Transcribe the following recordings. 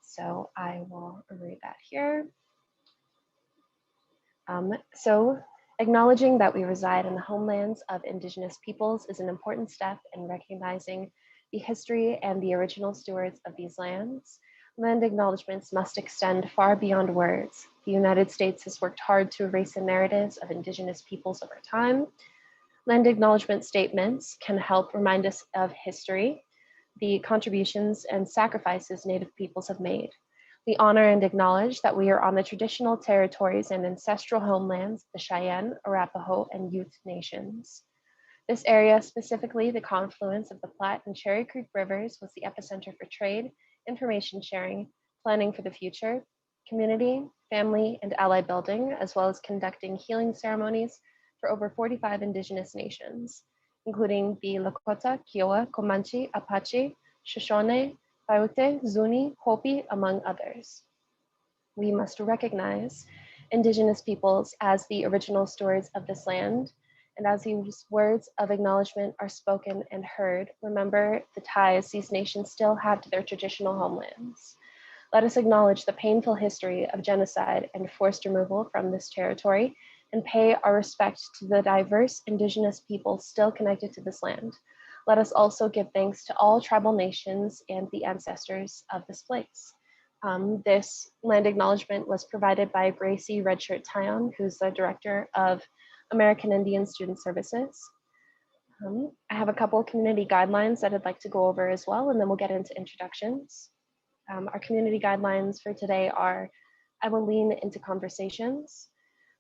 So I will read that here. So acknowledging that we reside in the homelands of Indigenous peoples is an important step in recognizing the history and the original stewards of these lands. Land acknowledgements must extend far beyond words. The United States has worked hard to erase the narratives of Indigenous peoples over time. Land acknowledgement statements can help remind us of history, the contributions and sacrifices Native peoples have made. We honor and acknowledge that we are on the traditional territories and ancestral homelands, the Cheyenne, Arapaho, and Ute nations. This area, specifically the confluence of the Platte and Cherry Creek rivers, was the epicenter for trade, information sharing, planning for the future, community, family, and ally building, as well as conducting healing ceremonies for over 45 Indigenous nations, including the Lakota, Kiowa, Comanche, Apache, Shoshone, Paiute, Zuni, Hopi, among others. We must recognize Indigenous peoples as the original stewards of this land, and as these words of acknowledgement are spoken and heard, remember the ties these nations still have to their traditional homelands. Let us acknowledge the painful history of genocide and forced removal from this territory and pay our respect to the diverse Indigenous peoples still connected to this land. Let us also give thanks to all tribal nations and the ancestors of this place. This land acknowledgement was provided by Gracie Redshirt Tyon, who's the director of American Indian Student Services. I have a couple of community guidelines that I'd like to go over as well, and then we'll get into introductions. Our community guidelines for today are: I will lean into conversations.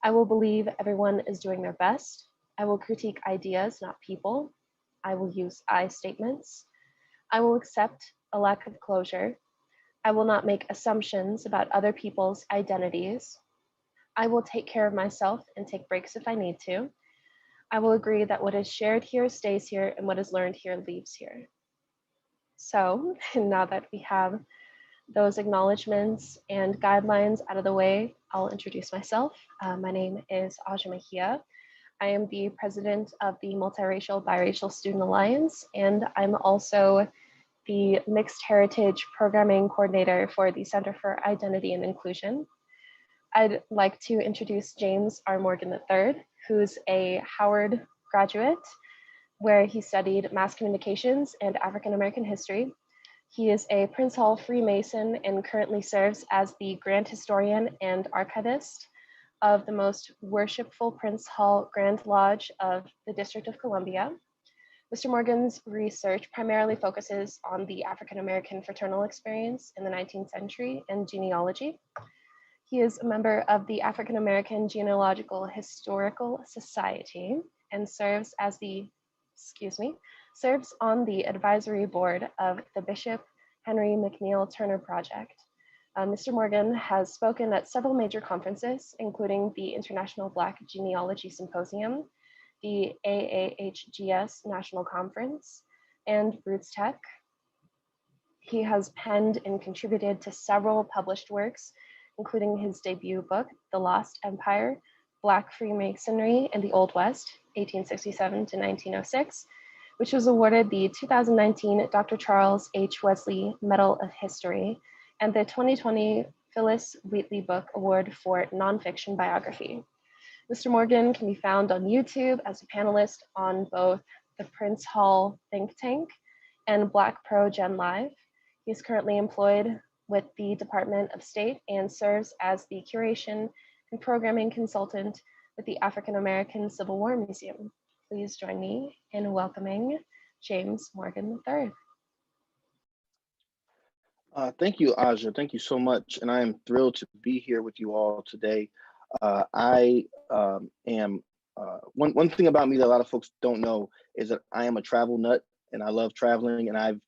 I will believe everyone is doing their best. I will critique ideas, not people. I will use I statements. I will accept a lack of closure. I will not make assumptions about other people's identities. I will take care of myself and take breaks if I need to. I will agree that what is shared here stays here and what is learned here leaves here. So now that we have those acknowledgements and guidelines out of the way, I'll introduce myself. My name is Aja Mejia. I am the president of the Multiracial Biracial Student Alliance, and I'm also the Mixed Heritage Programming Coordinator for the Center for Identity and Inclusion. I'd like to introduce James R. Morgan III, who's a Howard graduate, where he studied mass communications and African American history. He is a Prince Hall Freemason and currently serves as the Grand Historian and Archivist of the most worshipful Prince Hall Grand Lodge of the District of Columbia. Mr. Morgan's research primarily focuses on the African American fraternal experience in the 19th century and genealogy. He is a member of the African American Genealogical Historical Society and serves on the advisory board of the Bishop Henry McNeil Turner Project. Mr. Morgan has spoken at several major conferences, including the International Black Genealogy Symposium, the AAHGS National Conference, and Roots Tech. He has penned and contributed to several published works, including his debut book, The Lost Empire, Black Freemasonry in the Old West, 1867 to 1906, which was awarded the 2019 Dr. Charles H. Wesley Medal of History and the 2020 Phyllis Wheatley Book Award for Nonfiction Biography. Mr. Morgan can be found on YouTube as a panelist on both the Prince Hall Think Tank and Black Pro Gen Live. He is currently employed with the Department of State and serves as the curation and programming consultant with the African American Civil War Museum. Please join me in welcoming James Morgan III. Thank you, Aja. Thank you so much. And I am thrilled to be here with you all today. I am, one thing about me that a lot of folks don't know is that I am a travel nut and I love traveling. And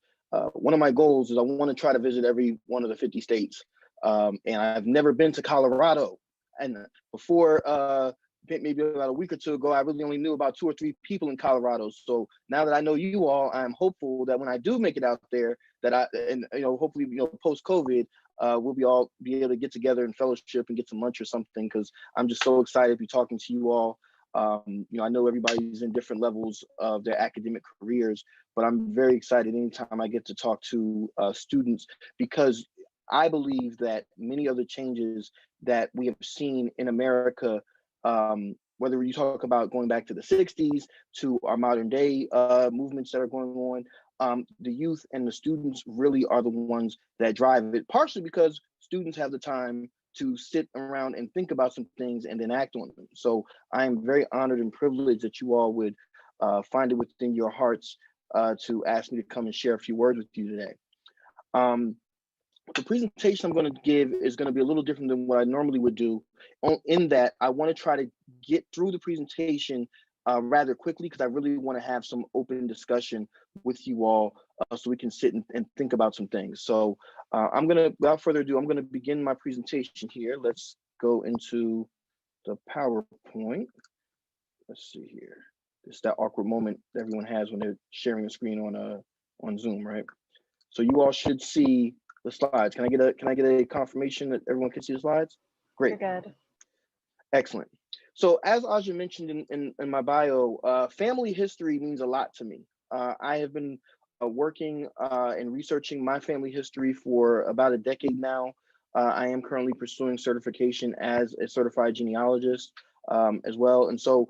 one of my goals is I want to try to visit every one of the 50 states. And I've never been to Colorado. And before maybe about a week or two ago, I really only knew about 2 or 3 people in Colorado. So now that I know you all, I'm hopeful that when I do make it out there, that hopefully, post-COVID, we'll be able to get together and fellowship and get some lunch or something, because I'm just so excited to be talking to you all. I know everybody's in different levels of their academic careers, but I'm very excited anytime I get to talk to students, because I believe that many of the changes that we have seen in America, whether you talk about going back to the 60s to our modern day movements that are going on, the youth and the students really are the ones that drive it, partially because students have the time to sit around and think about some things and then act on them. So I am very honored and privileged that you all would find it within your hearts to ask me to come and share a few words with you today. The presentation I'm going to give is going to be a little different than what I normally would do, in that I want to try to get through the presentation rather quickly, because I really want to have some open discussion with you all so we can sit and think about some things. So without further ado, I'm going to begin my presentation here. Let's go into the PowerPoint. Let's see here. It's that awkward moment that everyone has when they're sharing a screen on Zoom, right? So you all should see the slides. Can I get a confirmation that everyone can see the slides? Great. You're good. Excellent. So as Aja mentioned in my bio, family history means a lot to me. I have been working and researching my family history for about a decade now. I am currently pursuing certification as a certified genealogist as well. And so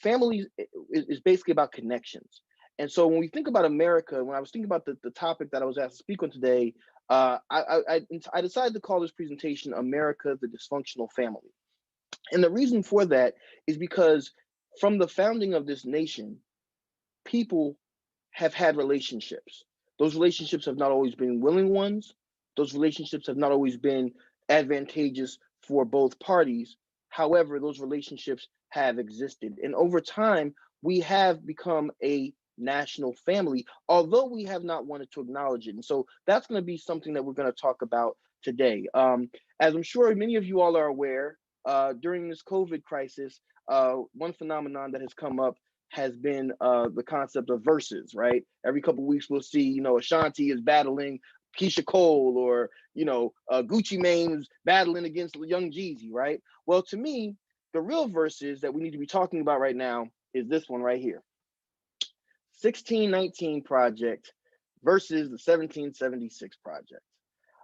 family is basically about connections. And so when we think about America, when I was thinking about the topic that I was asked to speak on today, I decided to call this presentation America, the Dysfunctional Family. And the reason for that is because from the founding of this nation, people have had relationships. Those relationships have not always been willing ones. Those relationships have not always been advantageous for both parties. However, those relationships have existed. And over time, we have become a national family, although we have not wanted to acknowledge it. And so that's going to be something that we're going to talk about today. As I'm sure many of you all are aware, during this COVID crisis, one phenomenon that has come up has been the concept of verses, right? Every couple of weeks we'll see, Ashanti is battling Keisha Cole, or, Gucci Mane's battling against Young Jeezy, right? Well, to me, the real verses that we need to be talking about right now is this one right here. 1619 Project versus the 1776 Project.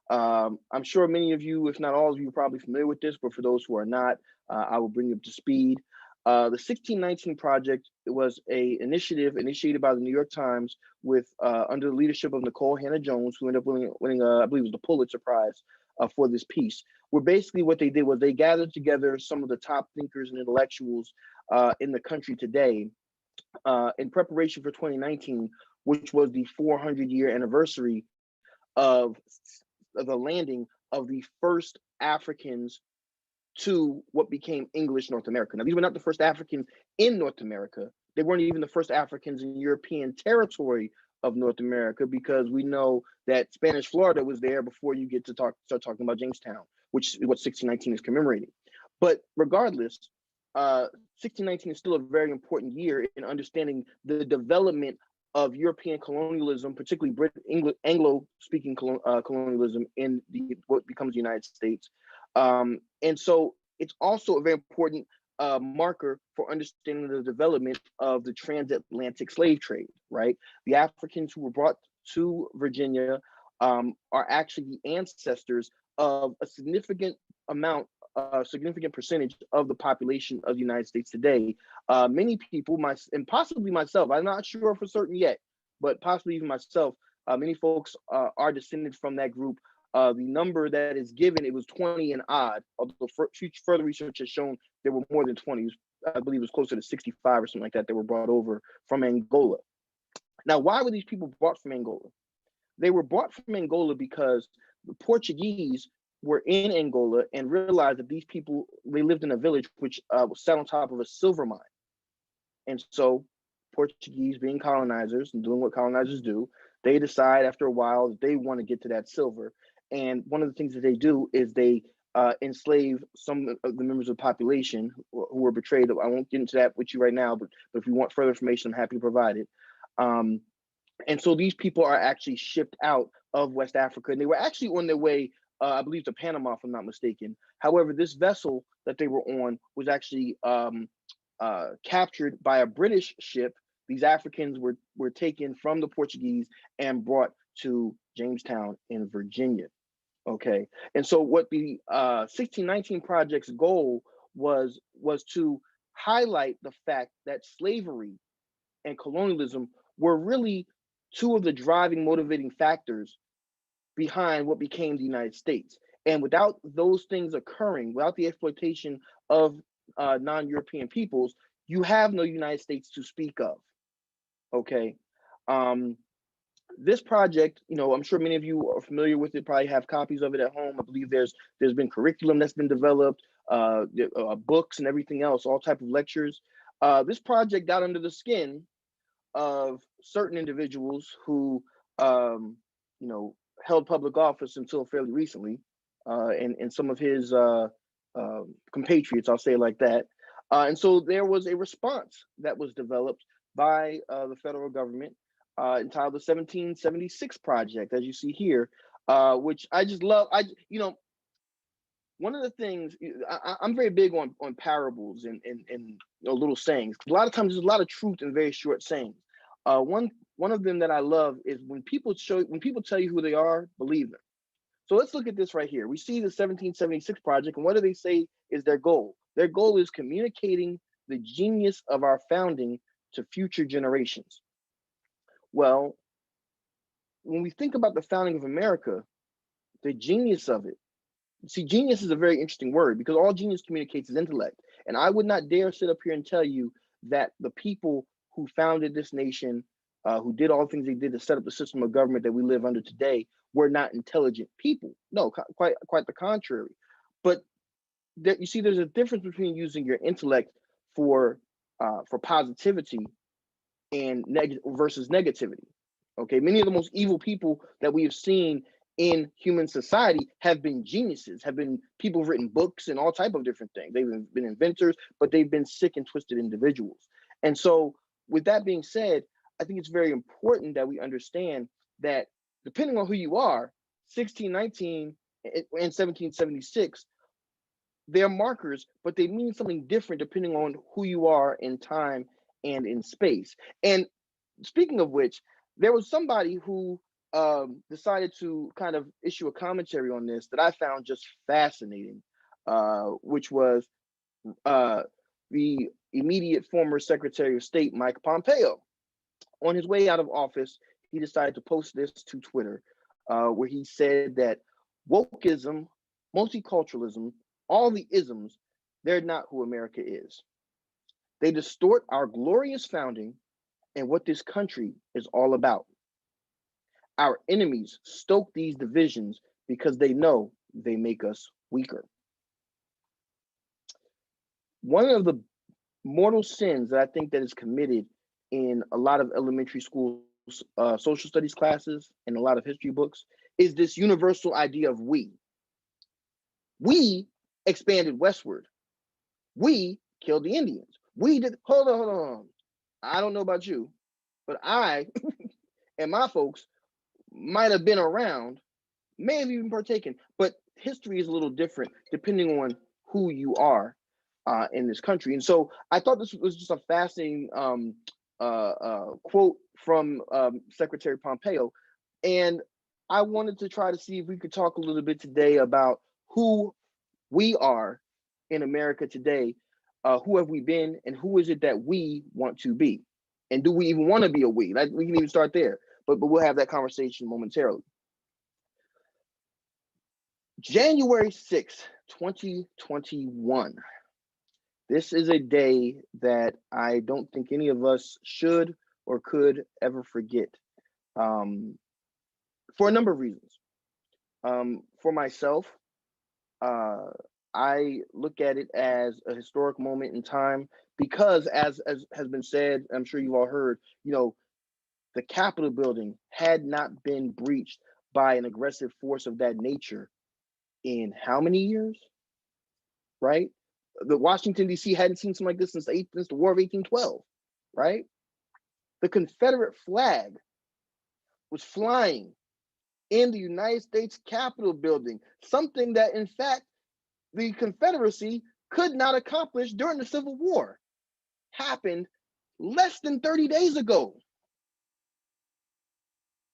I'm sure many of you, if not all of you, are probably familiar with this, but for those who are not, I will bring you up to speed. The 1619 Project was an initiative initiated by the New York Times with under the leadership of Nicole Hannah-Jones, who ended up winning I believe it was the Pulitzer Prize for this piece. Where basically what they did was they gathered together some of the top thinkers and intellectuals in the country today in preparation for 2019, which was the 400-year anniversary of the landing of the first Africans to what became English North America. Now, these were not the first Africans in North America. They weren't even the first Africans in European territory of North America, because we know that Spanish Florida was there before you get to start talking about Jamestown, which is what 1619 is commemorating. But regardless, 1619 is still a very important year in understanding the development of European colonialism, particularly Anglo-speaking colonialism in what becomes the United States. And so it's also a very important marker for understanding the development of the transatlantic slave trade, right? The Africans who were brought to Virginia are actually the ancestors of a significant percentage of the population of the United States today. Many people, and possibly myself, I'm not sure for certain yet, but possibly even myself, many folks are descended from that group. The number that is given, it was 20 and odd, although further research has shown there were more than 20. I believe it was closer to 65 or something like that were brought over from Angola. Now, why were these people brought from Angola? They were brought from Angola because the Portuguese were in Angola and realized that these people, they lived in a village which was sat on top of a silver mine. And so Portuguese, being colonizers and doing what colonizers do, they decide after a while that they want to get to that silver. And one of the things that they do is they enslave some of the members of the population who were betrayed. I won't get into that with you right now, but if you want further information, I'm happy to provide it. And so these people are actually shipped out of West Africa, and they were actually on their way, I believe, to Panama, if I'm not mistaken. However, this vessel that they were on was actually captured by a British ship. These Africans were taken from the Portuguese and brought to Jamestown in Virginia. Okay, and so what the 1619 Project's goal was to highlight the fact that slavery and colonialism were really two of the driving motivating factors behind what became the United States. And without those things occurring, without the exploitation of non-European peoples, you have no United States to speak of. Okay. Um, this project, I'm sure many of you are familiar with it, probably have copies of it at home. I believe there's been curriculum that's been developed, books and everything else, all type of lectures. This project got under the skin of certain individuals who, you know, held public office until fairly recently, and some of his compatriots, I'll say it like that. And so there was a response that was developed by the federal government entitled the 1776 Project, as you see here, which I just love. One of the things I'm very big on parables and little sayings. A lot of times there's a lot of truth in very short sayings. One of them that I love is when people tell you who they are, believe them. So let's look at this right here. We see the 1776 Project, and what do they say is their goal? Their goal is communicating the genius of our founding to future generations. Well, when we think about the founding of America, the genius of it, see, genius is a very interesting word because all genius communicates is intellect. And I would not dare sit up here and tell you that the people who founded this nation, who did all the things they did to set up the system of government that we live under today, were not intelligent people. No, quite the contrary. But you see, there's a difference between using your intellect for positivity and versus negativity. Okay, many of the most evil people that we have seen in human society have been geniuses, have been people who've written books and all type of different things. They've been inventors, but they've been sick and twisted individuals. And so with that being said, I think it's very important that we understand that depending on who you are, 1619 and 1776, they're markers, but they mean something different depending on who you are in time and in space. And speaking of which, there was somebody who decided to kind of issue a commentary on this that I found just fascinating, which was the immediate former Secretary of State, Mike Pompeo. On his way out of office, he decided to post this to Twitter, where he said that wokeism, multiculturalism, all the isms, they're not who America is. They distort our glorious founding and what this country is all about. Our enemies stoke these divisions because they know they make us weaker. One of the mortal sins that I think that is committed in a lot of elementary school social studies classes and a lot of history books is this universal idea of we. We expanded westward. We killed the Indians. We did, hold on. I don't know about you, but I and my folks might have been around, may have even partaken, but history is a little different depending on who you are in this country. And so I thought this was just a fascinating quote from Secretary Pompeo. And I wanted to try to see if we could talk a little bit today about who we are in America today. Who have we been, and who is it that we want to be? And do we even want to be a we? Like, we can even start there, but we'll have that conversation momentarily. January 6th, 2021. This is a day that I don't think any of us should or could ever forget, for a number of reasons. For myself, I look at it as a historic moment in time because, as has been said, I'm sure you've all heard, the Capitol building had not been breached by an aggressive force of that nature in how many years, right? The Washington, D.C. hadn't seen something like this since the War of 1812, right? The Confederate flag was flying in the United States Capitol building, something that, in fact, the Confederacy could not accomplish during the Civil War. happened less than 30 days ago.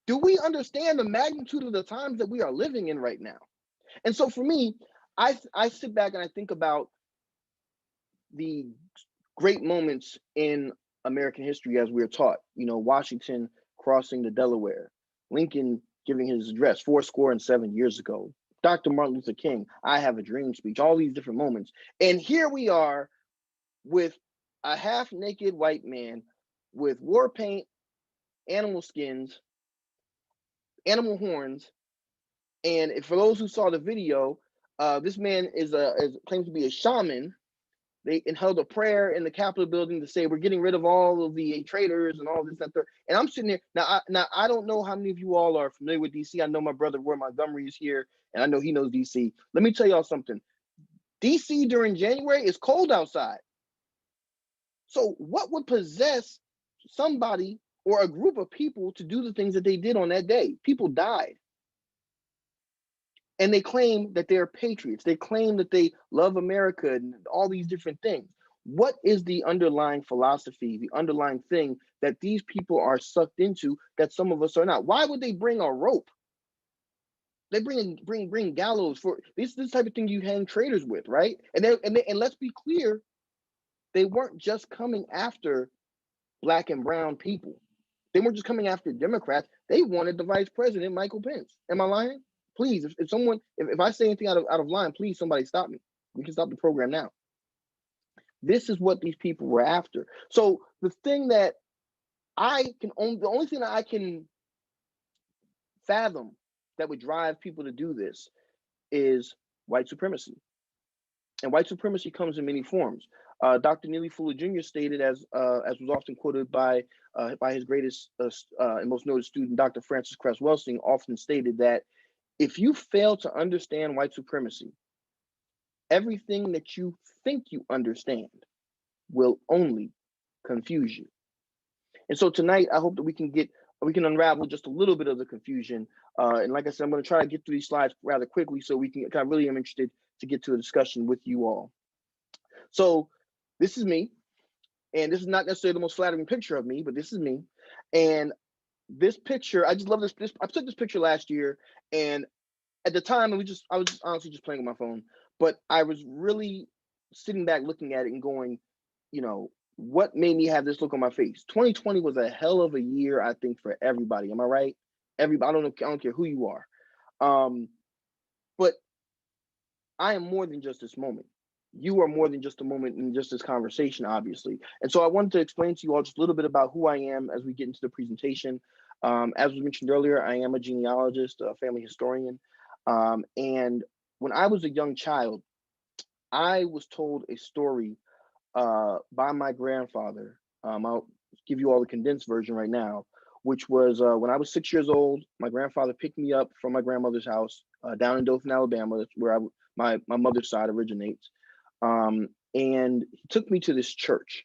Do we understand the magnitude of the times that we are living in right now? And so for me, I sit back and I think about the great moments in American history as we are taught. You know, Washington crossing the Delaware, Lincoln giving his address 7 years ago, Dr. Martin Luther King, I Have a Dream speech, all these different moments. And here we are with a half naked white man with war paint, animal skins, animal horns. And for those who saw the video, this man is claims to be a shaman. They held a prayer in the Capitol building to say we're getting rid of all of the traitors and all this and that. And I'm sitting there now. I don't know how many of you all are familiar with DC. I know my brother Roy Montgomery is here, and I know he knows DC. Let me tell y'all something. DC during January is cold outside. So what would possess somebody or a group of people to do the things that they did on that day? People died. And they claim that they're patriots. They claim that they love America and all these different things. What is the underlying philosophy, the underlying thing that these people are sucked into that some of us are not? Why would they bring a rope? They bring gallows for this type of thing you hang traitors with, right? And let's be clear, they weren't just coming after Black and brown people. They weren't just coming after Democrats. They wanted the vice president, Michael Pence. Am I lying? Please, if I say anything out of line, please somebody stop me. We can stop the program now. This is what these people were after. So the only thing that I can fathom that would drive people to do this is white supremacy. And white supremacy comes in many forms. Dr. Neely Fuller Jr. stated, as was often quoted by his greatest and most noted student, Dr. Francis Cress Welsing, often stated that if you fail to understand white supremacy, everything that you think you understand will only confuse you. And so tonight, I hope that we can unravel just a little bit of the confusion. And like I said, I'm going to try to get through these slides rather quickly so we can. I really am interested to get to a discussion with you all. So this is me, and this is not necessarily the most flattering picture of me, but this is me. And this picture, I just love this. I took this picture last year, and at the time, I was just honestly just playing with my phone, but I was really sitting back looking at it and going, you know, what made me have this look on my face? 2020 was a hell of a year, I think, for everybody. Am I right? Everybody, I don't care who you are. But I am more than just this moment. You are more than just a moment in just this conversation, obviously. And so I wanted to explain to you all just a little bit about who I am as we get into the presentation. As was mentioned earlier, I am a genealogist, a family historian. And when I was a young child, I was told a story by my grandfather. I'll give you all the condensed version right now, which was when I was 6 years old, my grandfather picked me up from my grandmother's house down in Dothan, Alabama. That's where my mother's side originates. And he took me to this church,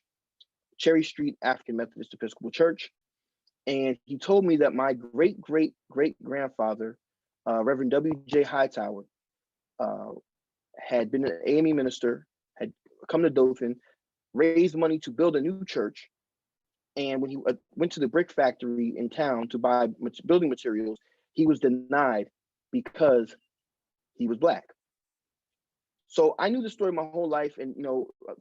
Cherry Street African Methodist Episcopal Church. And he told me that my great grandfather, Reverend W.J. Hightower, had been an AME minister, had come to Dothan, raised money to build a new church. And when he went to the brick factory in town to buy building materials, he was denied because he was Black. So I knew the story my whole life. And,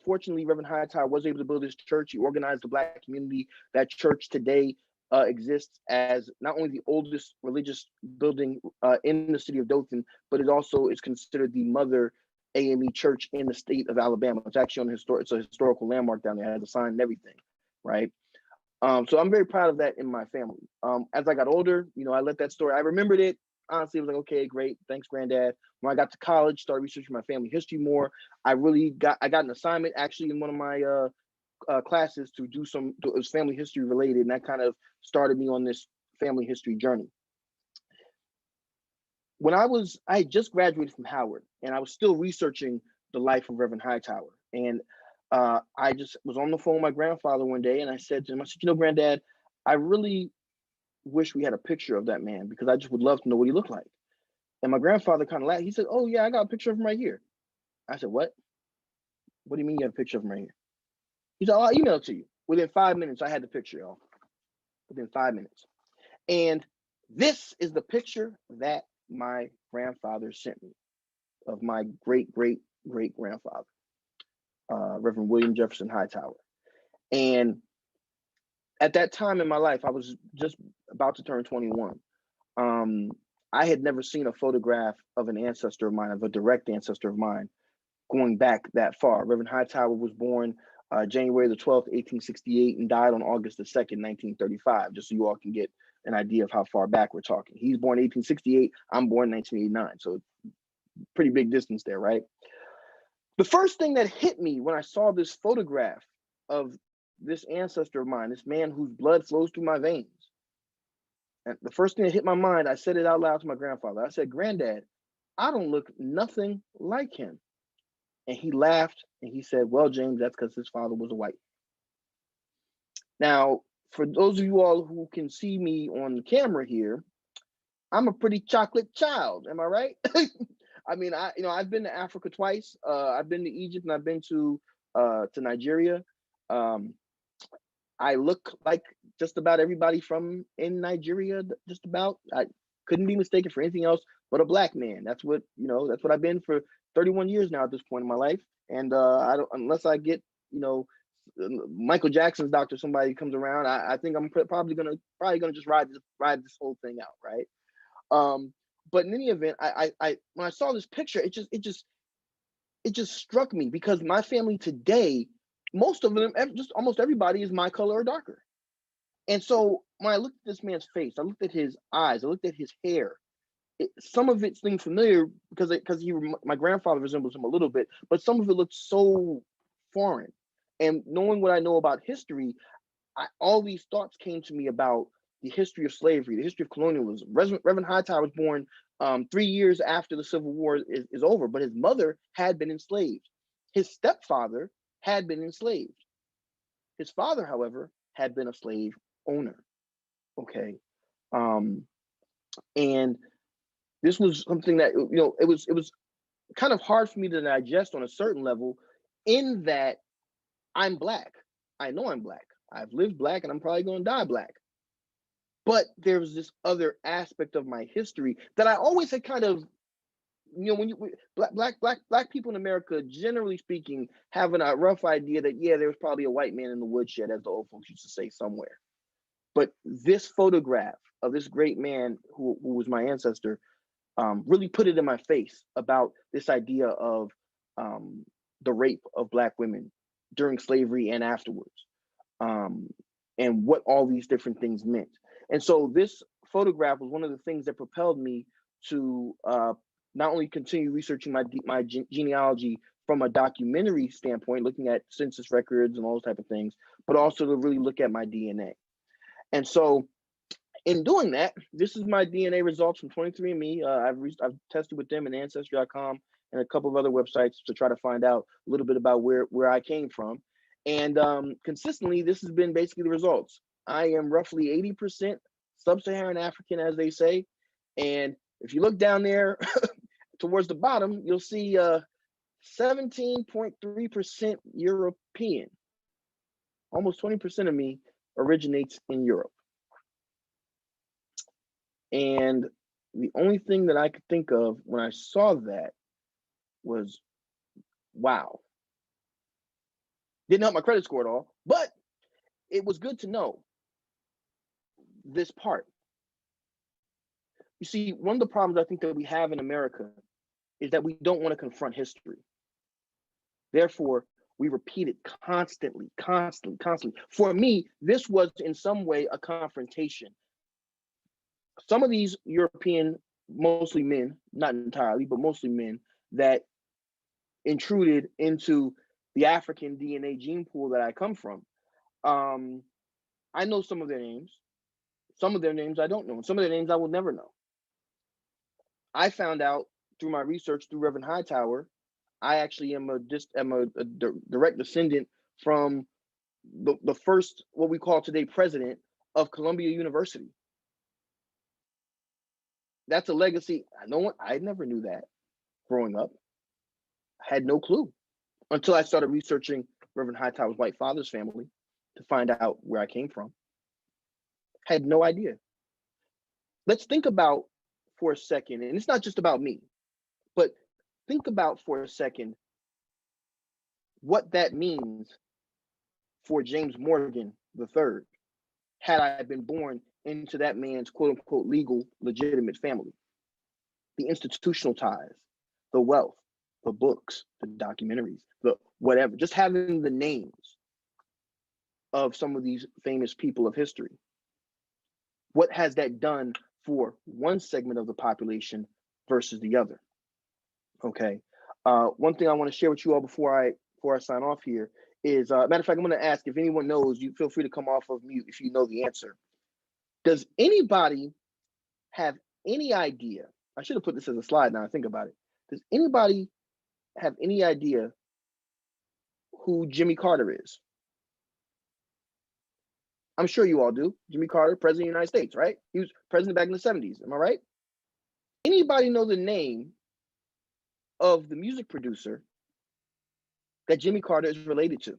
fortunately, Reverend Hightower was able to build his church. He organized the Black community. That church today exists as not only the oldest religious building in the city of Dothan, but it also is considered the mother AME church in the state of Alabama. It's actually it's a historical landmark down there. It has a sign and everything, right? So I'm very proud of that in my family. As I got older, I let that story, I remembered it. Honestly, I was like, okay, great. Thanks, Granddad. When I got to college, started researching my family history more. I got an assignment actually in one of my classes to do it was family history related. And that kind of started me on this family history journey. When I had just graduated from Howard, and I was still researching the life of Reverend Hightower. And I just was on the phone with my grandfather one day, and I said to him, I said, Granddad, I really wish we had a picture of that man because I just would love to know what he looked like. And my grandfather kind of laughed. He said, oh yeah, I got a picture of him right here. I said, what? What do you mean you have a picture of him right here? He said, "Oh, I'll email it to you." Within 5 minutes, I had the picture, y'all. Within 5 minutes. And this is the picture that my grandfather sent me of my great grandfather, Reverend William Jefferson Hightower. And at that time in my life, I was just about to turn 21. I had never seen a photograph of an ancestor of mine, of a direct ancestor of mine, going back that far. Reverend Hightower was born January the 12th, 1868, and died on August the 2nd, 1935, just so you all can get an idea of how far back we're talking. He's born 1868, I'm born 1989, so pretty big distance there, right? The first thing that hit me when I saw this photograph of this ancestor of mine, this man whose blood flows through my veins, and the first thing that hit my mind, I said it out loud to my grandfather. I said, "Granddad, I don't look nothing like him." And he laughed and he said, "Well, James, that's because his father was a white." Now, for those of you all who can see me on the camera here, I'm a pretty chocolate child. Am I right? I mean, I've been to Africa twice. I've been to Egypt and I've been to Nigeria. Um, I look like just about everybody from in Nigeria. Just about. I couldn't be mistaken for anything else but a black man. That's what That's what I've been for 31 years now at this point in my life. And I don't, unless I get Michael Jackson's doctor, somebody comes around, I think I'm probably gonna just ride this whole thing out, right? But in any event, I when I saw this picture, it just struck me because my family today, most of them, just almost everybody is my color or darker. And so when I looked at this man's face, I looked at his eyes, I looked at his hair. Some of it seemed familiar because my grandfather resembles him a little bit, but some of it looked so foreign. And knowing what I know about history, all these thoughts came to me about the history of slavery, the history of colonialism. Reverend Hightower was born 3 years after the Civil War is over, but his mother had been enslaved. His stepfather had been enslaved. His father, however, had been a slave owner. Okay. And this was something that, it was kind of hard for me to digest on a certain level, in that I'm black. I know I'm black. I've lived black and I'm probably going to die black. But there's this other aspect of my history that I always had kind of, when black people in America, generally speaking, having a rough idea that, yeah, there was probably a white man in the woodshed, as the old folks used to say, somewhere. But this photograph of this great man who was my ancestor really put it in my face about this idea of the rape of black women during slavery and afterwards, and what all these different things meant. And so this photograph was one of the things that propelled me to not only continue researching my genealogy from a documentary standpoint, looking at census records and all those type of things, but also to really look at my DNA. And so in doing that, this is my DNA results from 23andMe. I've tested with them and Ancestry.com and a couple of other websites to try to find out a little bit about where I came from. And consistently, this has been basically the results. I am roughly 80% sub-Saharan African, as they say. And if you look down there towards the bottom, you'll see 17.3% European. Almost 20% of me originates in Europe. And the only thing that I could think of when I saw that was, wow. Didn't help my credit score at all, but it was good to know this part. You see, one of the problems I think that we have in America is that we don't want to confront history. Therefore, we repeat it constantly. For me, this was in some way a confrontation. Some of these European, mostly men, not entirely, but mostly men, that intruded into the African DNA gene pool that I come from. I know some of their names. Some of their names I don't know. And some of their names I will never know. I found out through my research through Reverend Hightower, I actually am a direct descendant from the first, what we call today, president of Columbia University. That's a legacy. I never knew that growing up. I had no clue until I started researching Reverend Hightower's white father's family to find out where I came from. Had no idea. Let's think about for a second, and it's not just about me, but think about for a second what that means for James Morgan III, had I been born into that man's quote unquote legal, legitimate family. The institutional ties, the wealth, the books, the documentaries, the whatever, just having the names of some of these famous people of history. What has that done for one segment of the population versus the other? Okay. One thing I want to share with you all before I sign off here is, matter of fact, I'm going to ask if anyone knows, you feel free to come off of mute if you know the answer. Does anybody have any idea? I should have put this as a slide now I think about it. Does anybody have any idea who Jimmy Carter is? I'm sure you all do. Jimmy Carter, president of the United States, right? He was president back in the 70s. Am I right? Anybody know the name of the music producer that Jimmy Carter is related to?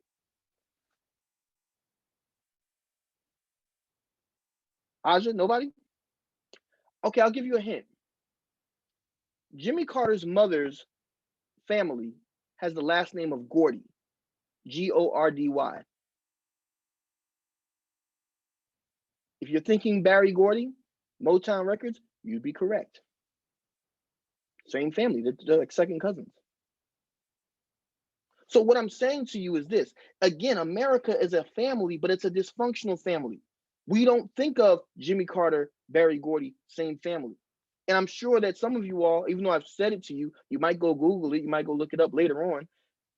Aja, nobody? Okay, I'll give you a hint. Jimmy Carter's mother's family has the last name of Gordy, Gordy. If you're thinking Barry Gordy, Motown Records, you'd be correct. Same family, they're like second cousins. So what I'm saying to you is this. Again, America is a family, but it's a dysfunctional family. We don't think of Jimmy Carter, Barry Gordy, same family. And I'm sure that some of you all, even though I've said it to you, you might go Google it, you might go look it up later on.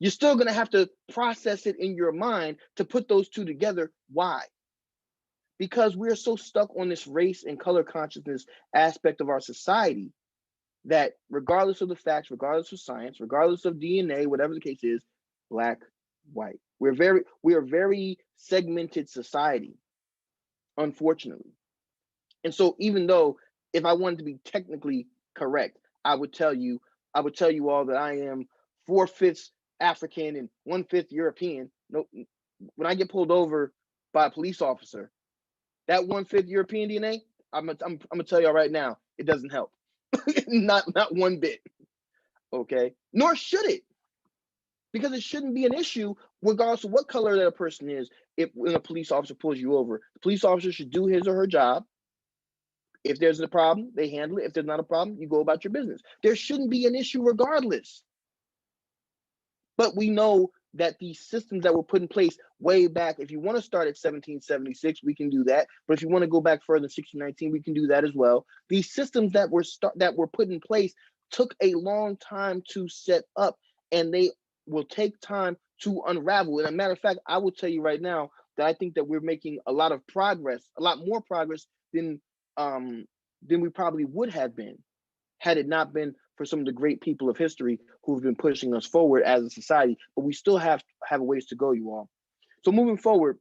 You're still going to have to process it in your mind to put those two together. Why? Because we're so stuck on this race and color consciousness aspect of our society that regardless of the facts, regardless of science, regardless of DNA, whatever the case is, black, white. We are very segmented society, unfortunately. And so even though if I wanted to be technically correct, I would tell you all that I am 4/5 African and 1/5 European. No, when I get pulled over by a police officer, that 1/5 European DNA, I'm gonna tell y'all right now, it doesn't help. not one bit. Okay, nor should it, because it shouldn't be an issue regardless of what color that a person is. If when a police officer pulls you over, the police officer should do his or her job. If there's a problem, they handle it. If there's not a problem, you go about your business. There shouldn't be an issue regardless. But we know that these systems that were put in place way back, if you want to start at 1776, we can do that. But if you want to go back further than 1619, we can do that as well. These systems that were put in place took a long time to set up, and they will take time to unravel. And as a matter of fact, I will tell you right now that I think that we're making a lot of progress, a lot more progress than we probably would have been had it not been for some of the great people of history who've been pushing us forward as a society. But we still have a ways to go, you all. So moving forward,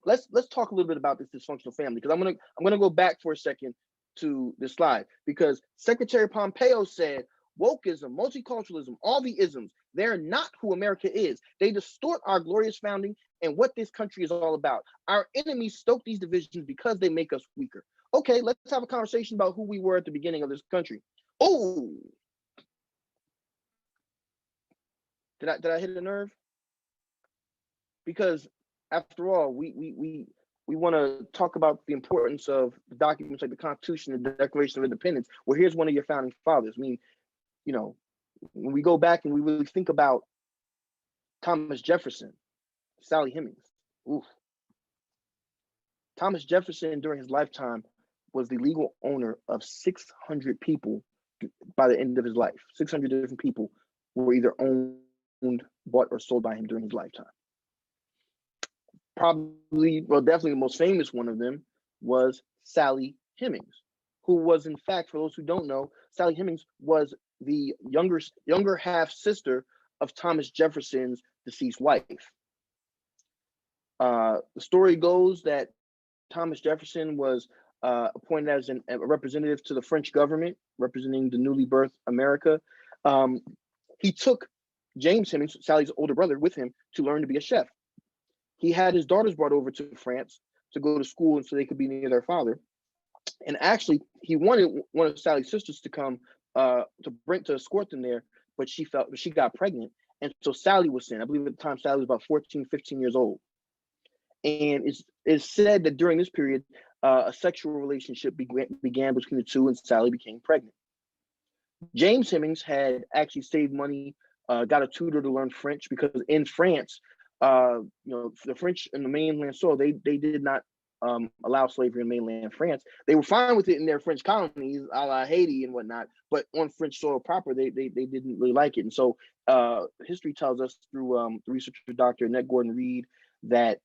let's talk a little bit about this dysfunctional family, because I'm gonna go back for a second to this slide, because Secretary Pompeo said wokeism, multiculturalism, all the isms, they're not who America is. They distort our glorious founding and what this country is all about. Our enemies stoke these divisions because they make us weaker. Okay, let's have a conversation about who we were at the beginning of this country. Oh, did I hit a nerve? Because after all, we want to talk about the importance of the documents like the Constitution and the Declaration of Independence. Well, here's one of your founding fathers. I mean, you know, when we go back and we really think about Thomas Jefferson, Sally Hemings, oof. Thomas Jefferson during his lifetime was the legal owner of 600 people by the end of his life. 600 different people were either owned, bought, or sold by him during his lifetime. Definitely the most famous one of them was Sally Hemings, who was, in fact, for those who don't know, Sally Hemings was the younger half sister of Thomas Jefferson's deceased wife. The story goes that Thomas Jefferson was appointed as a representative to the French government, representing the newly birthed America. He took James Hemings, Sally's older brother, with him to learn to be a chef. He had his daughters brought over to France to go to school and so they could be near their father. And actually, he wanted one of Sally's sisters to come to escort them there, but she got pregnant. And so Sally was sent. I believe at the time Sally was about 14, 15 years old. And it's said that during this period, a sexual relationship began between the two, and Sally became pregnant. James Hemings had actually saved money, got a tutor to learn French, because in France, the French in the mainland soil, they did not allow slavery in mainland France. They were fine with it in their French colonies, a la Haiti and whatnot, but on French soil proper, they didn't really like it. And so history tells us through the researcher Dr. Annette Gordon-Reed that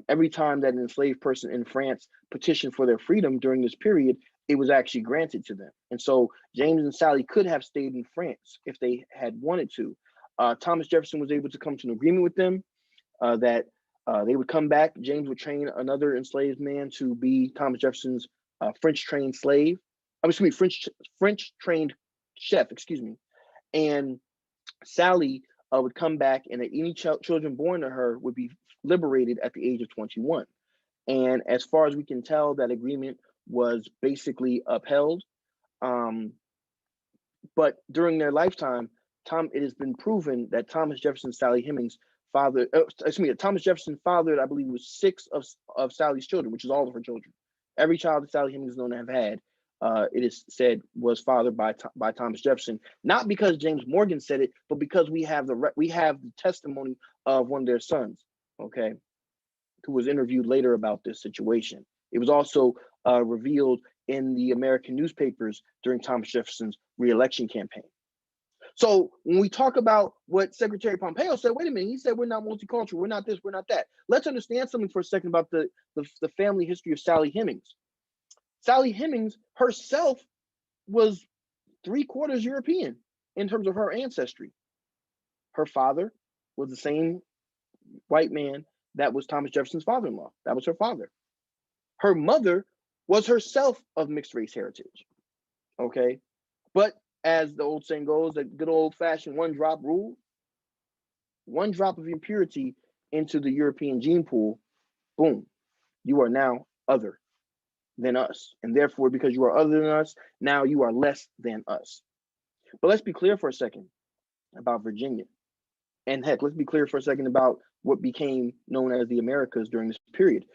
every time that an enslaved person in France petitioned for their freedom during this period, it was actually granted to them. And so James and Sally could have stayed in France if they had wanted to. Thomas Jefferson was able to come to an agreement with them that they would come back. James would train another enslaved man to be Thomas Jefferson's French-trained slave. French-trained chef, And Sally would come back, and any children born to her would be liberated at the age of 21. And as far as we can tell, that agreement was basically upheld. But during their lifetime, it has been proven that Thomas Jefferson, Sally Hemings, Thomas Jefferson fathered, I believe it was 6 of Sally's children, which is all of her children. Every child that Sally Hemings is known to have had, it is said was fathered by Thomas Jefferson. Not because James Morgan said it, but because we have the testimony of one of their sons, okay, who was interviewed later about this situation. It was also revealed in the American newspapers during Thomas Jefferson's re-election campaign. So when we talk about what Secretary Pompeo said, wait a minute, he said we're not multicultural, we're not this, we're not that. Let's understand something for a second about the family history of Sally Hemings. Sally Hemings herself was 3/4 European in terms of her ancestry. Her father was the same white man that was Thomas Jefferson's father-in-law. That was her father. Her mother was herself of mixed race heritage, okay? But as the old saying goes, the good old-fashioned one-drop rule, one drop of impurity into the European gene pool, boom, you are now other than us. And therefore, because you are other than us, now you are less than us. But let's be clear for a second about Virginia. And heck, let's be clear for a second about what became known as the Americas during this period.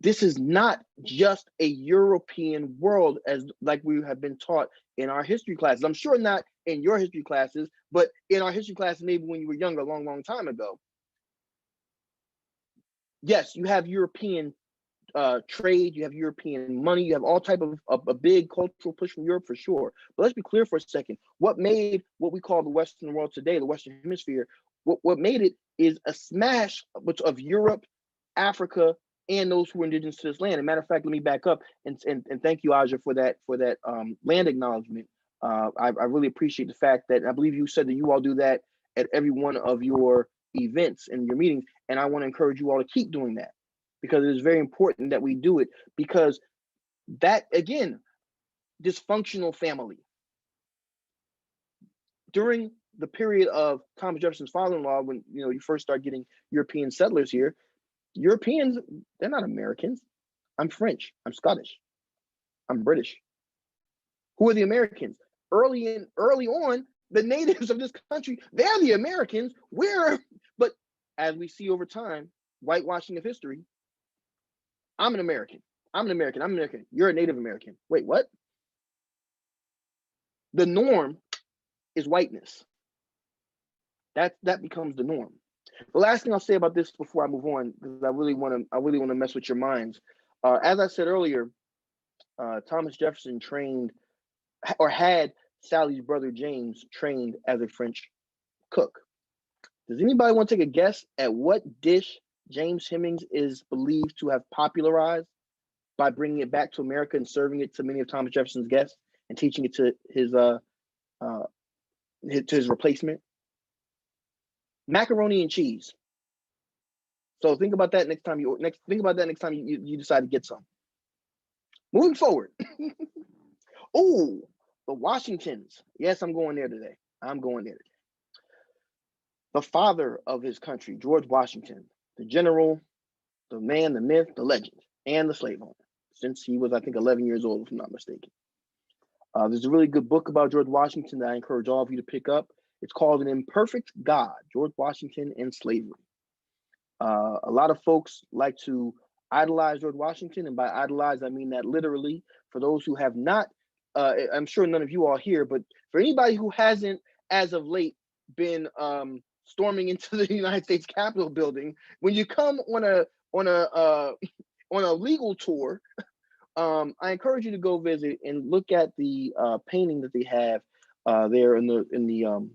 This is not just a European world as like we have been taught in our history classes. I'm sure not in your history classes, but in our history classes, maybe when you were younger, a long, long time ago. Yes, you have European trade, you have European money, you have all type of a big cultural push from Europe for sure. But let's be clear for a second. What made what we call the Western world today, the Western Hemisphere, what made it is a smash of Europe, Africa, and those who were indigenous to this land. As a matter of fact, let me back up and thank you, Aja, for that land acknowledgement. I really appreciate the fact that I believe you said that you all do that at every one of your events and your meetings, and I want to encourage you all to keep doing that because it is very important that we do it because that, again, dysfunctional family. During the period of Thomas Jefferson's father-in-law, when you first start getting European settlers here, Europeans, they're not Americans. I'm French, I'm Scottish, I'm British. Who are the Americans? Early on, the natives of this country, they're the Americans. But as we see over time, whitewashing of history, I'm an American. I'm an American. I'm American. You're a Native American. Wait, what? The norm is whiteness. That becomes the norm. The last thing I'll say about this before I move on, because I really want to mess with your minds. As I said earlier, Thomas Jefferson trained or had Sally's brother James trained as a French cook. Does anybody want to take a guess at what dish James Hemings is believed to have popularized by bringing it back to America and serving it to many of Thomas Jefferson's guests and teaching it to his replacement? Macaroni and cheese. So think about that next time you decide to get some. Moving forward. Oh, the Washingtons. Yes, I'm going there today. the father of his country, George Washington, the general, the man, the myth, the legend, and the slave owner, since he was, I think, 11 years old, if I'm not mistaken. There's a really good book about George Washington that I encourage all of you to pick up. It's called An Imperfect God, George Washington and Slavery. A lot of folks like to idolize George Washington, and by idolize, I mean that literally. For those who have not, I'm sure none of you all here, but for anybody who hasn't, as of late, been storming into the United States Capitol building, when you come on a legal tour, I encourage you to go visit and look at the painting that they have there in the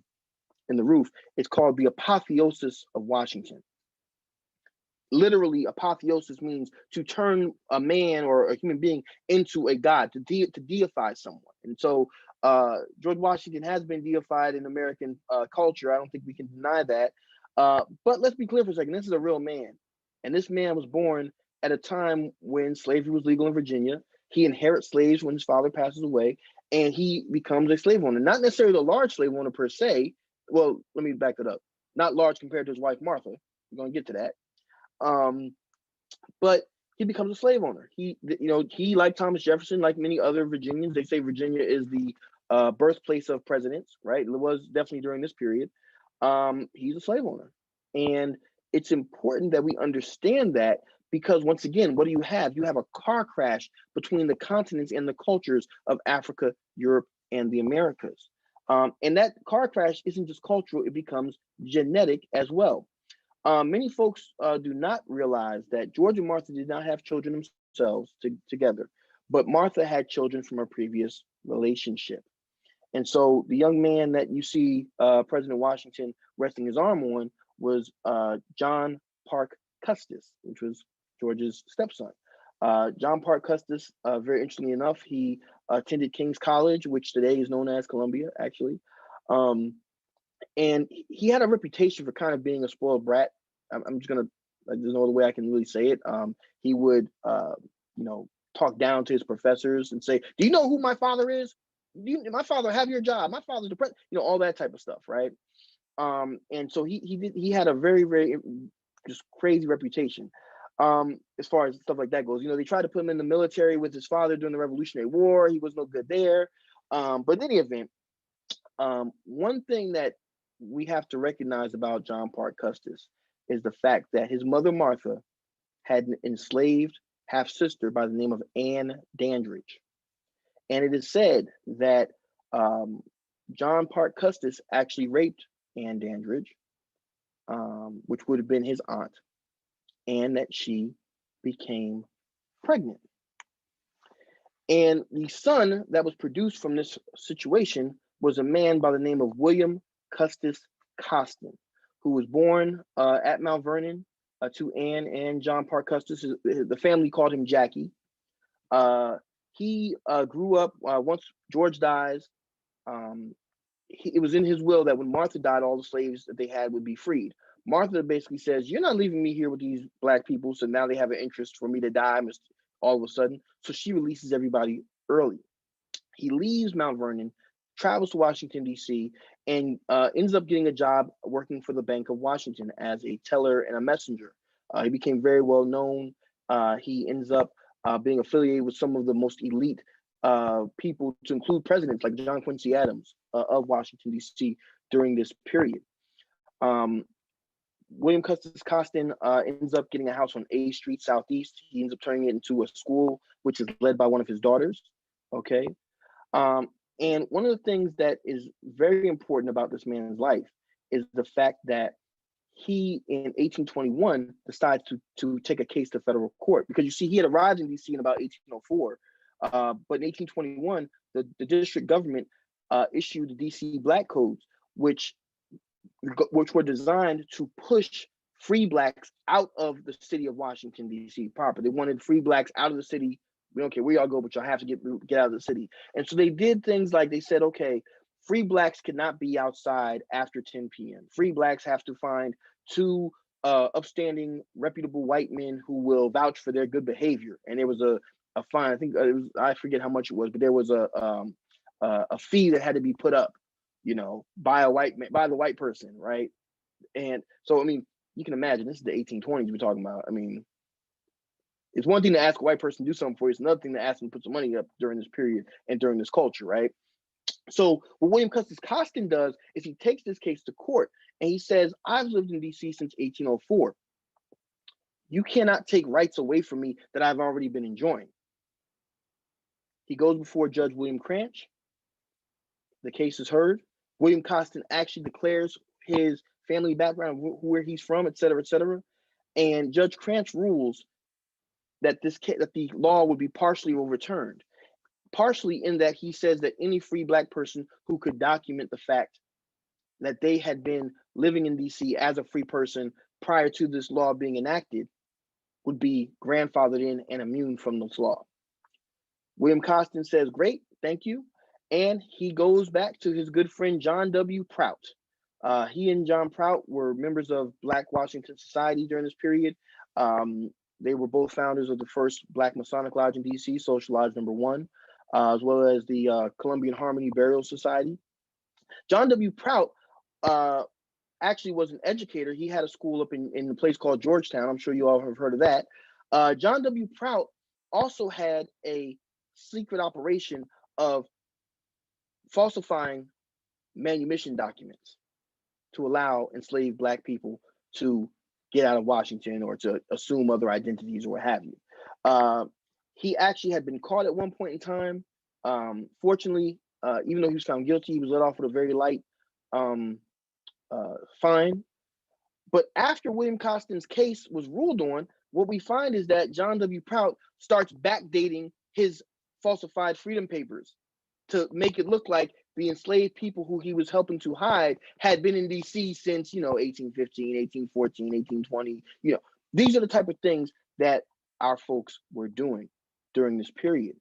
roof. It's called the Apotheosis of Washington. Literally, apotheosis means to turn a man or a human being into a god, to deify someone. And so George Washington has been deified in American culture. I don't think we can deny that. But let's be clear for a second. This is a real man. And this man was born at a time when slavery was legal in Virginia. He inherits slaves when his father passes away, and he becomes a slave owner. Not necessarily a large slave owner per se. Well, let me back it up. Not large compared to his wife, Martha. We're going to get to that. But he becomes a slave owner. He, like Thomas Jefferson, like many other Virginians, they say Virginia is the birthplace of presidents, right? It was definitely during this period. He's a slave owner. And it's important that we understand that, because once again, what do you have? You have a car crash between the continents and the cultures of Africa, Europe, and the Americas. And that car crash isn't just cultural, it becomes genetic as well. Many folks do not realize that George and Martha did not have children themselves together, but Martha had children from a previous relationship. And so the young man that you see President Washington resting his arm on was John Parke Custis, which was George's stepson. John Parke Custis, very interestingly enough, he attended King's College, which today is known as Columbia, actually. And he had a reputation for kind of being a spoiled brat. I'm just gonna, there's no other way I can really say it. He would, talk down to his professors and say, "Do you know who my father is? My father have your job. My father's the president." All that type of stuff, right? And so he had a very, very just crazy reputation. As far as stuff like that goes, they tried to put him in the military with his father during the Revolutionary War. He was no good there. But in any event, one thing that we have to recognize about John Parke Custis is the fact that his mother Martha had an enslaved half-sister by the name of Anne Dandridge. And it is said that John Parke Custis actually raped Anne Dandridge, which would have been his aunt, and that she became pregnant. And the son that was produced from this situation was a man by the name of William Custis Costin, who was born at Mount Vernon to Anne and John Parke Custis. The family called him Jackie. He grew up, once George dies, it was in his will that when Martha died, all the slaves that they had would be freed. Martha basically says, "You're not leaving me here with these Black people, so now they have an interest for me to die all of a sudden." So she releases everybody early. He leaves Mount Vernon, travels to Washington, D.C., and ends up getting a job working for the Bank of Washington as a teller and a messenger. He became very well known. He ends up being affiliated with some of the most elite people, to include presidents like John Quincy Adams of Washington, D.C. during this period. William Custis Costin ends up getting a house on A Street Southeast. He ends up turning it into a school, which is led by one of his daughters. Okay. And one of the things that is very important about this man's life is the fact that he, in 1821, decides to take a case to federal court, because you see, he had arrived in DC in about 1804, but in 1821, the district government issued the DC Black Codes, which were designed to push free Blacks out of the city of Washington, D.C. proper. They wanted free Blacks out of the city. We don't care where y'all go, but y'all have to get out of the city. And so they did things like, they said, okay, free Blacks cannot be outside after 10 p.m. Free Blacks have to find two upstanding, reputable white men who will vouch for their good behavior. And there was a fine. I think I forget how much it was, but there was a fee that had to be put up, by the white person, right? And so, I mean, you can imagine this is the 1820s we're talking about. I mean, it's one thing to ask a white person to do something for you. It's another thing to ask them to put some money up during this period and during this culture, right? So what William Custis Costin does is he takes this case to court and he says, I've lived in DC since 1804. You cannot take rights away from me that I've already been enjoying. He goes before Judge William Cranch. The case is heard. William Costin actually declares his family background, where he's from, et cetera, et cetera. And Judge Cranch rules that the law would be partially overturned. Partially in that he says that any free Black person who could document the fact that they had been living in DC as a free person prior to this law being enacted would be grandfathered in and immune from this law. William Costin says, great, thank you. And he goes back to his good friend, John W. Prout. He and John Prout were members of Black Washington Society during this period. They were both founders of the first Black Masonic Lodge in DC, Social Lodge number 1, as well as the Columbian Harmony Burial Society. John W. Prout actually was an educator. He had a school up in a place called Georgetown. I'm sure you all have heard of that. John W. Prout also had a secret operation of falsifying manumission documents to allow enslaved Black people to get out of Washington or to assume other identities or what have you. He actually had been caught at one point in time. Fortunately, even though he was found guilty, he was let off with a very light fine. But after William Costin's case was ruled on, what we find is that John W. Prout starts backdating his falsified freedom papers to make it look like the enslaved people who he was helping to hide had been in DC since, 1815, 1814, 1820. These are the type of things that our folks were doing during this period.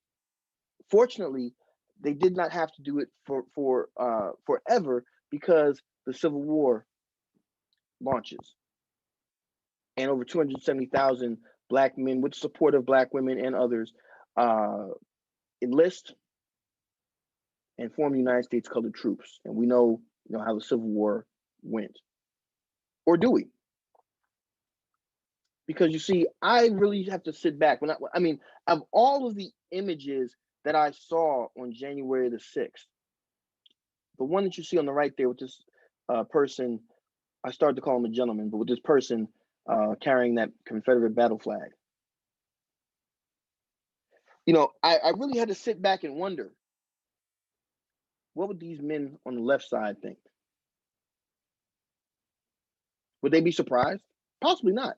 Fortunately, they did not have to do it for forever, because the Civil War launches. And over 270,000 Black men, with support of Black women and others, enlist and form the United States Colored Troops. And we know, how the Civil War went. Or do we? Because you see, I really have to sit back. Of all of the images that I saw on January the 6th, the one that you see on the right there with this person, I started to call him a gentleman, but with this person carrying that Confederate battle flag. I really had to sit back and wonder, what would these men on the left side think? Would they be surprised? Possibly not.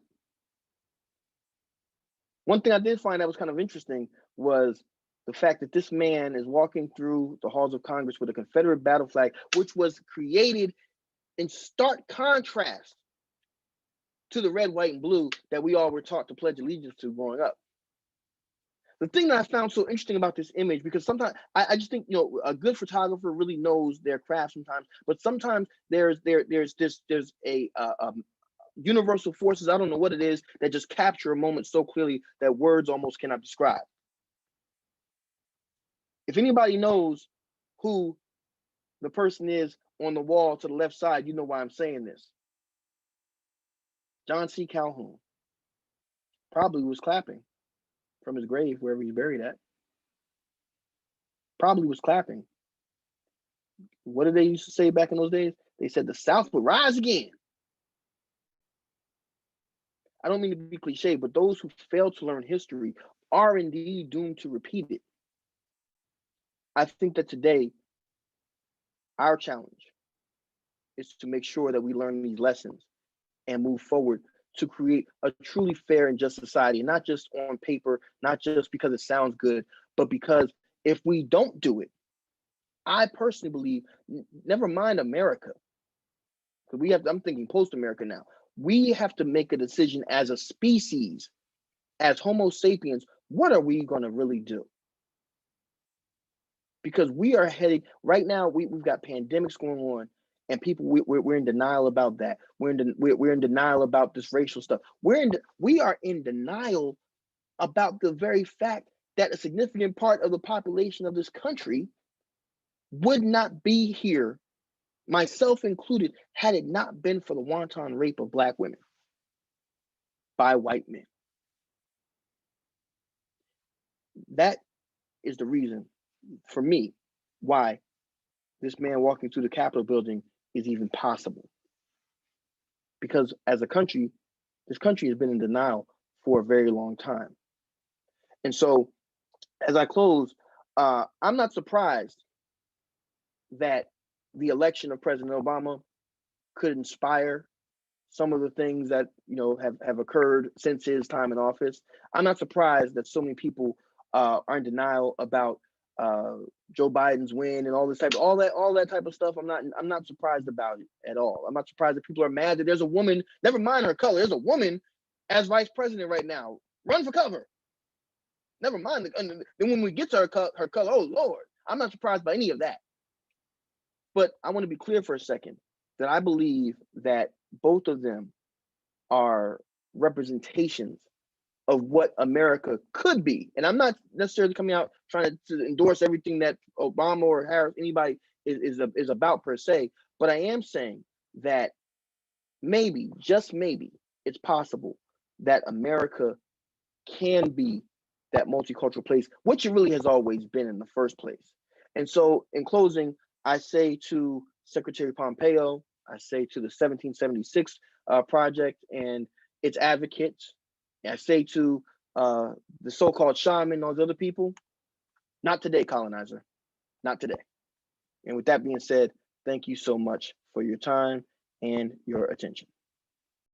One thing I did find that was kind of interesting was the fact that this man is walking through the halls of Congress with a Confederate battle flag, which was created in stark contrast to the red, white, and blue that we all were taught to pledge allegiance to growing up. The thing that I found so interesting about this image, because sometimes I just think, a good photographer really knows their craft sometimes, but sometimes there's a universal forces, I don't know what it is, that just capture a moment so clearly that words almost cannot describe. If anybody knows who the person is on the wall to the left side, you know why I'm saying this. John C. Calhoun probably was clapping from his grave, wherever he's buried at. Probably was clapping. What did they used to say back in those days? They said the South would rise again. I don't mean to be cliche, but those who fail to learn history are indeed doomed to repeat it. I think that today, our challenge is to make sure that we learn these lessons and move forward to create a truly fair and just society, not just on paper, not just because it sounds good, but because if we don't do it, I personally believe, never mind America, because I'm thinking post-America now, we have to make a decision as a species, as Homo sapiens, what are we going to really do? Because we are heading, right now, we've got pandemics going on, and people, we're in denial about that. We're in denial about this racial stuff. We are in denial about the very fact that a significant part of the population of this country would not be here myself included, had it not been for the wanton rape of Black women by white men. That is the reason for me why this man walking through the Capitol building is even possible. Because as a country, this country has been in denial for a very long time. And so as I close, I'm not surprised that the election of President Obama could inspire some of the things that have occurred since his time in office. I'm not surprised that so many people are in denial about Joe Biden's win and all that type of stuff. I'm not surprised about it at all. I'm not surprised that people are mad that there's a woman, never mind her color, there's a woman as vice president right now. Run for cover. Never mind. Then when we get to her color, oh Lord, I'm not surprised by any of that. But I want to be clear for a second that I believe that both of them are representations of what America could be. And I'm not necessarily coming out trying to endorse everything that Obama or Harris, anybody is about per se, but I am saying that maybe, just maybe, it's possible that America can be that multicultural place, which it really has always been in the first place. And so in closing, I say to Secretary Pompeo, I say to the 1776 Project and its advocates, I say to the so-called shaman, those other people, not today, colonizer, not today. And with that being said, thank you so much for your time and your attention.